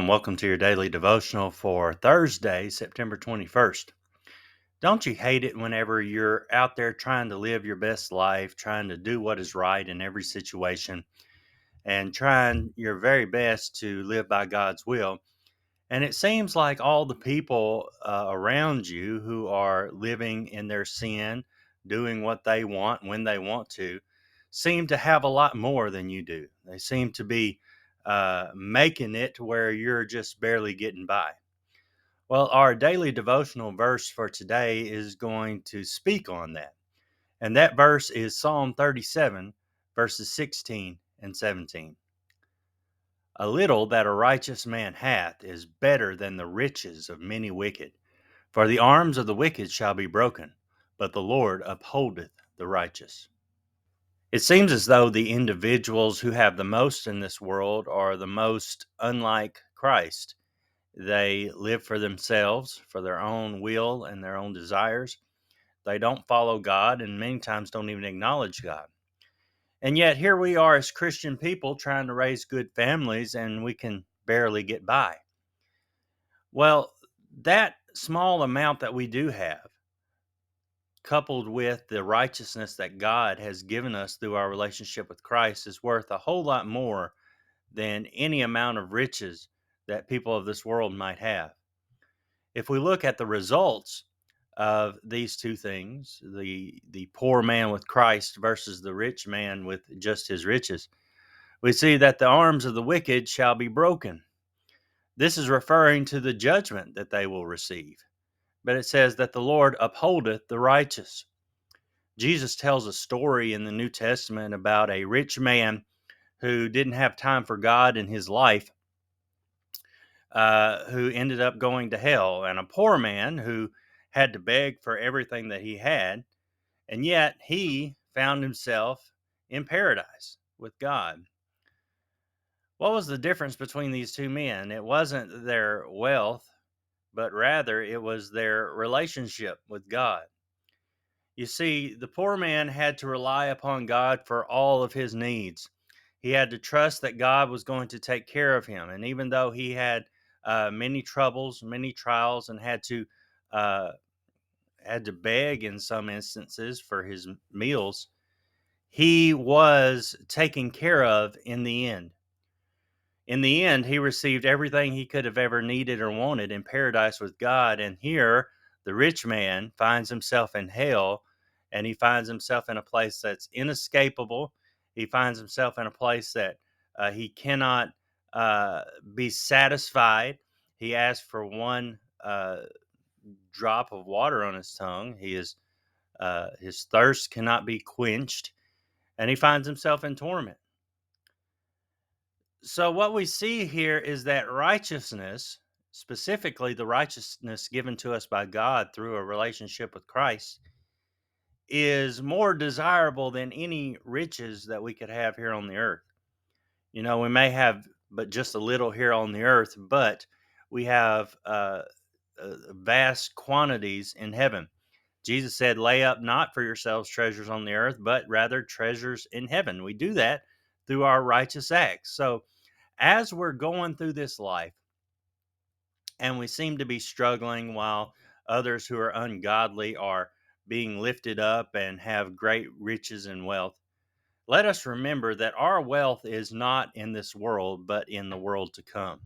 welcome to your daily devotional for Thursday, September 21st. Don't you hate it whenever you're out there trying to live your best life, trying to do what is right in every situation, and trying your very best to live by God's will? And it seems like all the people around you who are living in their sin, doing what they want when they want to, seem to have a lot more than you do. They seem to be making it to where you're just barely getting by. Well, our daily devotional verse for today is going to speak on that. And that verse is Psalm 37, verses 16 and 17. A little that a righteous man hath is better than the riches of many wicked. For the arms of the wicked shall be broken, but the Lord upholdeth the righteous. It seems as though the individuals who have the most in this world are the most unlike Christ. They live for themselves, for their own will and their own desires. They don't follow God and many times don't even acknowledge God. And yet here we are as Christian people trying to raise good families and we can barely get by. Well, that small amount that we do have, coupled with the righteousness that God has given us through our relationship with Christ, is worth a whole lot more than any amount of riches that people of this world might have. If we look at the results of these two things, the poor man with Christ versus the rich man with just his riches, we see that the arms of the wicked shall be broken. This is referring to the judgment that they will receive. But it says that the Lord upholdeth the righteous. Jesus tells a story in the New Testament about a rich man who didn't have time for God in his life, who ended up going to hell, and a poor man who had to beg for everything that he had, and yet he found himself in paradise with God. What was the difference between these two men? It wasn't their wealth, but rather it was their relationship with God. You see, the poor man had to rely upon God for all of his needs. He had to trust that God was going to take care of him. And even though he had many troubles, many trials, and uh, had to beg in some instances for his meals, he was taken care of in the end. In the end, he received everything he could have ever needed or wanted in paradise with God. And here, the rich man finds himself in hell, and he finds himself in a place that's inescapable. He finds himself in a place that he cannot be satisfied. He asks for one drop of water on his tongue. His thirst cannot be quenched, and he finds himself in torment. So, what we see here is that righteousness, specifically the righteousness given to us by God through a relationship with Christ, is more desirable than any riches that we could have here on the earth. You know, we may have but just a little here on the earth, but we have vast quantities in heaven. Jesus said, "Lay up not for yourselves treasures on the earth, but rather treasures in heaven." We do that through our righteous acts. So, as we're going through this life and we seem to be struggling while others who are ungodly are being lifted up and have great riches and wealth, let us remember that our wealth is not in this world, but in the world to come.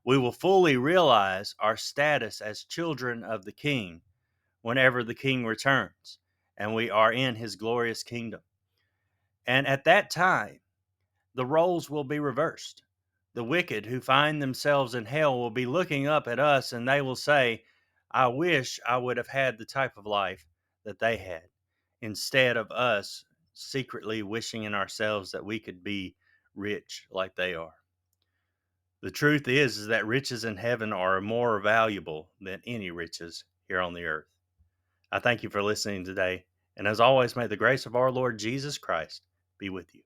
We will fully realize our status as children of the King whenever the King returns and we are in his glorious kingdom. And at that time, the roles will be reversed. The wicked who find themselves in hell will be looking up at us and they will say, "I wish I would have had the type of life that they had," instead of us secretly wishing in ourselves that we could be rich like they are. The truth is that riches in heaven are more valuable than any riches here on the earth. I thank you for listening today. And as always, may the grace of our Lord Jesus Christ be with you.